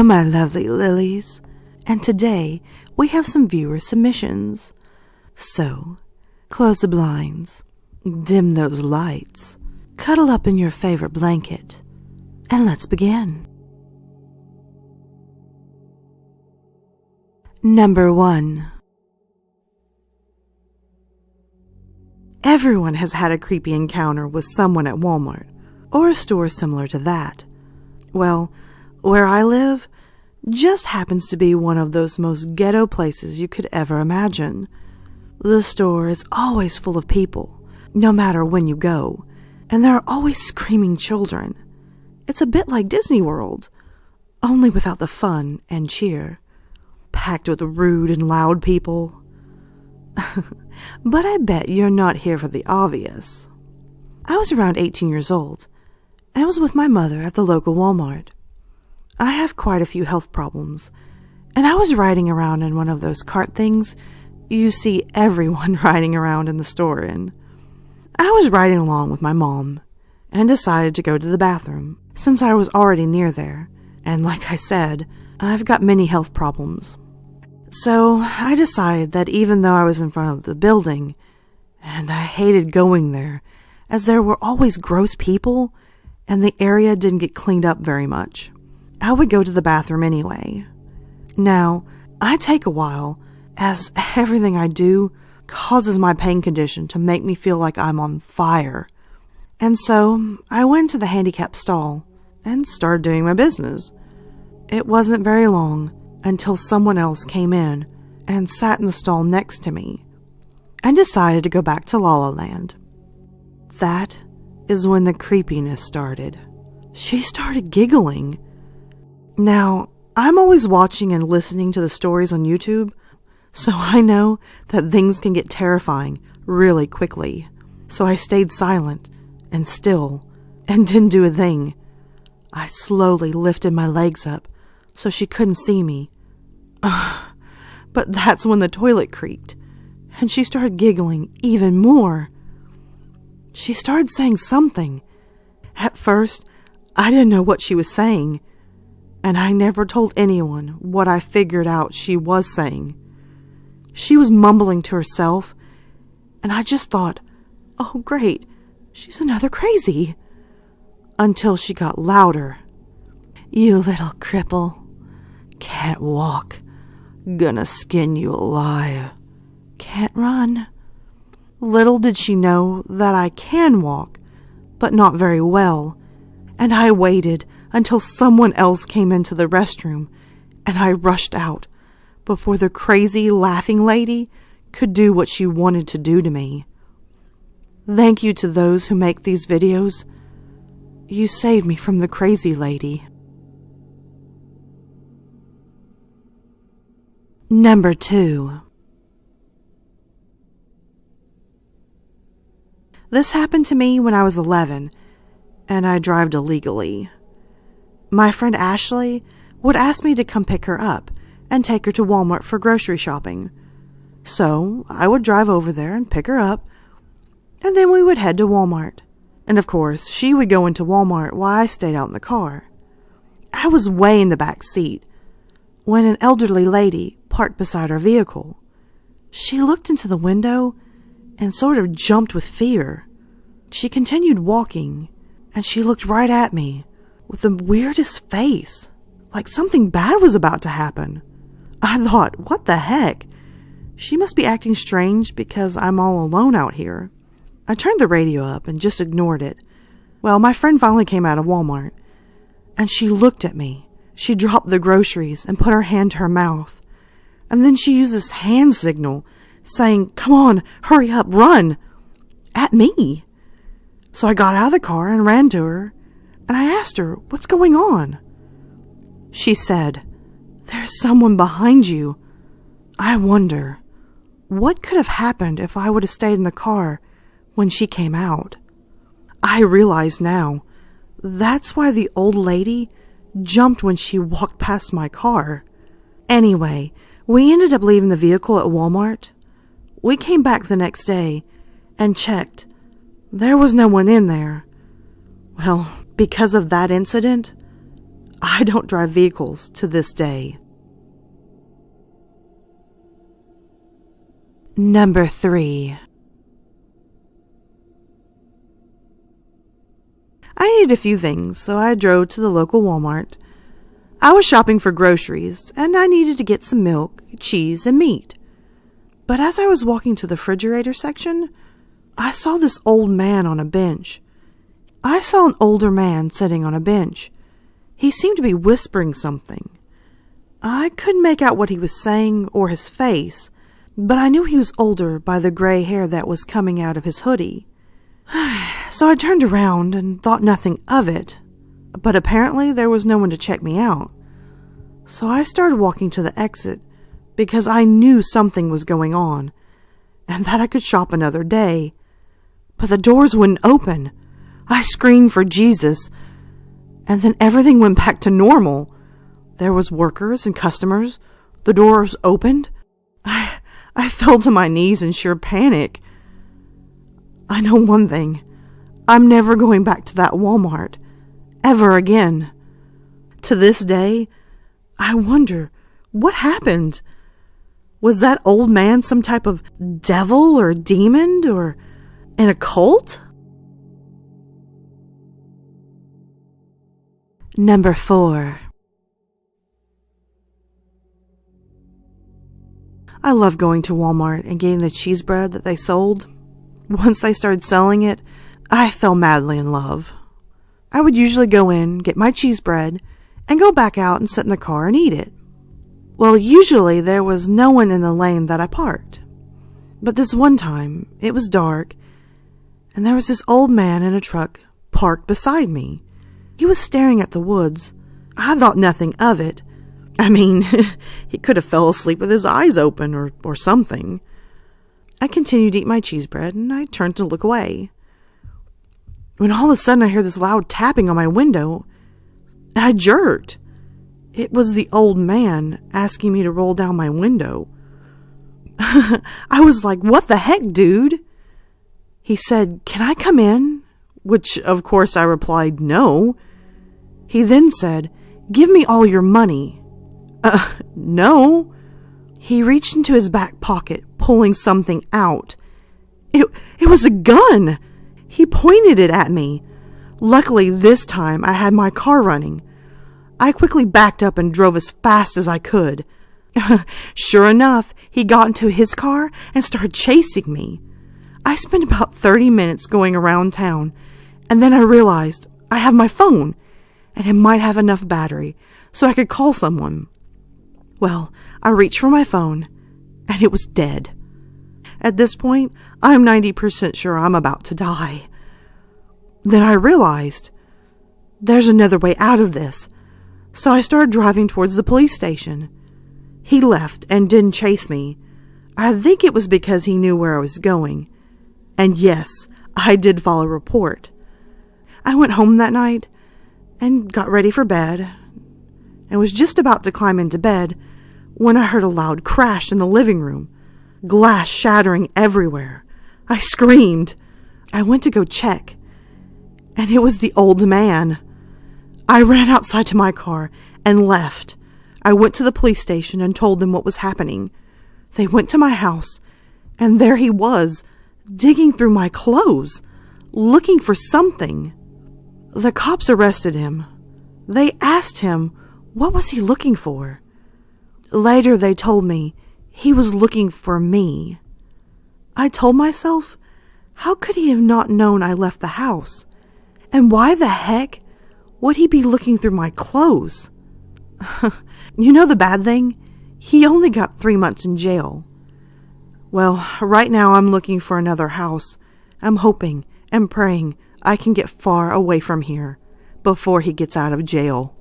Hello, my lovely lilies, and today we have some viewer submissions. So, close the blinds, dim those lights, cuddle up in your favorite blanket, and let's begin. Number 1. Everyone has had a creepy encounter with someone at Walmart, or a store similar to that. Well, where I live just happens to be one of those most ghetto places you could ever imagine. The store is always full of people, no matter when you go, and there are always screaming children. It's a bit like Disney World, only without the fun and cheer, packed with rude and loud people. But I bet you're not here for the obvious. I was around 18 years old. I was with my mother at the local Walmart. I have quite a few health problems, and I was riding around in one of those cart things you see everyone riding around in the store in. I was riding along with my mom and decided to go to the bathroom since I was already near there, and like I said, I've got many health problems. So I decided that even though I was in front of the building, and I hated going there as there were always gross people and the area didn't get cleaned up very much, I would go to the bathroom anyway. Now, I take a while, as everything I do causes my pain condition to make me feel like I'm on fire. And so, I went to the handicap stall and started doing my business. It wasn't very long until someone else came in and sat in the stall next to me and decided to go back to La La Land. That is when the creepiness started. She started giggling. Now, I'm always watching and listening to the stories on YouTube, so I know that things can get terrifying really quickly. So I stayed silent and still and didn't do a thing. I slowly lifted my legs up so she couldn't see me. But that's when the toilet creaked, and she started giggling even more. She started saying something. At first, I didn't know what she was saying, and I never told anyone what I figured out she was saying. She was mumbling to herself, and I just thought, oh great, she's another crazy. Until she got louder. You little cripple. Can't walk. Gonna skin you alive. Can't run. Little did she know that I can walk, but not very well, and I waited until someone else came into the restroom, and I rushed out before the crazy laughing lady could do what she wanted to do to me. Thank you to those who make these videos. You saved me from the crazy lady. Number 2. This happened to me when I was 11, and I drove illegally. My friend Ashley would ask me to come pick her up and take her to Walmart for grocery shopping. So I would drive over there and pick her up, and then we would head to Walmart. And of course, she would go into Walmart while I stayed out in the car. I was way in the back seat when an elderly lady parked beside our vehicle. She looked into the window and sort of jumped with fear. She continued walking, and she looked right at me with the weirdest face, like something bad was about to happen. I thought, what the heck? She must be acting strange because I'm all alone out here. I turned the radio up and just ignored it. Well, my friend finally came out of Walmart, and she looked at me. She dropped the groceries and put her hand to her mouth, and then she used this hand signal, saying, come on, hurry up, run, at me. So I got out of the car and ran to her, and I asked her, what's going on? She said, there's someone behind you. I wonder, what could have happened if I would have stayed in the car when she came out? I realize now, that's why the old lady jumped when she walked past my car. Anyway, we ended up leaving the vehicle at Walmart. We came back the next day and checked. There was no one in there. Well, because of that incident, I don't drive vehicles to this day. Number 3. I needed a few things, so I drove to the local Walmart. I was shopping for groceries, and I needed to get some milk, cheese, and meat. But as I was walking to the refrigerator section, I saw this old man on a bench. I saw an older man sitting on a bench. He seemed to be whispering something. I couldn't make out what he was saying or his face, but I knew he was older by the gray hair that was coming out of his hoodie. So I turned around and thought nothing of it, but apparently there was no one to check me out. So I started walking to the exit because I knew something was going on and that I could shop another day. But the doors wouldn't open. I screamed for Jesus, and then everything went back to normal. There was workers and customers. The doors opened. I fell to my knees in sheer panic. I know one thing. I'm never going back to that Walmart. Ever again. To this day, I wonder, what happened? Was that old man some type of devil or demon or an occult? Number 4. I love going to Walmart and getting the cheese bread that they sold. Once they started selling it, I fell madly in love. I would usually go in, get my cheese bread, and go back out and sit in the car and eat it. Well, usually there was no one in the lane that I parked. But this one time, it was dark, and there was this old man in a truck parked beside me. He was staring at the woods. I thought nothing of it. I mean, he could have fell asleep with his eyes open or something. I continued to eat my cheese bread, and I turned to look away. When all of a sudden I hear this loud tapping on my window, and I jerked. It was the old man asking me to roll down my window. I was like, "What the heck, dude?" He said, "Can I come in?" Which, of course, I replied, "No." He then said, "Give me all your money." No. He reached into his back pocket, pulling something out. It was a gun. He pointed it at me. Luckily, this time, I had my car running. I quickly backed up and drove as fast as I could. Sure enough, he got into his car and started chasing me. I spent about 30 minutes going around town, and then I realized I have my phone, and it might have enough battery so I could call someone. Well, I reached for my phone, and it was dead. At this point, I'm 90% sure I'm about to die. Then I realized there's another way out of this, so I started driving towards the police station. He left and didn't chase me. I think it was because he knew where I was going. And yes, I did file a report. I went home that night and got ready for bed and was just about to climb into bed when I heard a loud crash in the living room, glass shattering everywhere. I screamed. I went to go check, and it was the old man. I ran outside to my car and left. I went to the police station and told them what was happening. They went to my house, and there he was, digging through my clothes, looking for something. The cops arrested him. They asked him, what was he looking for? Later they told me he was looking for me. I told myself, how could he have not known I left the house? And why the heck would he be looking through my clothes? You know the bad thing? He only got 3 months in jail. Well, right now I'm looking for another house. I'm hoping and praying I can get far away from here before he gets out of jail.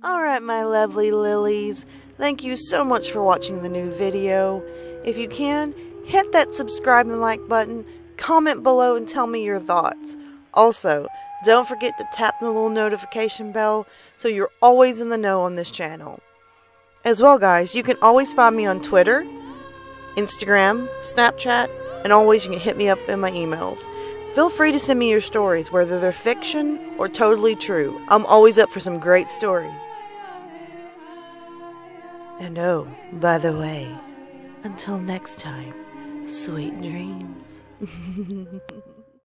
Alright, my lovely lilies, thank you so much for watching the new video. If you can, hit that subscribe and like button, comment below and tell me your thoughts. Also, don't forget to tap the little notification bell so you're always in the know on this channel. As well, guys, you can always find me on Twitter Instagram, Snapchat, and always you can hit me up in my emails. Feel free to send me your stories, whether they're fiction or totally true. I'm always up for some great stories. And oh, by the way, until next time, sweet dreams.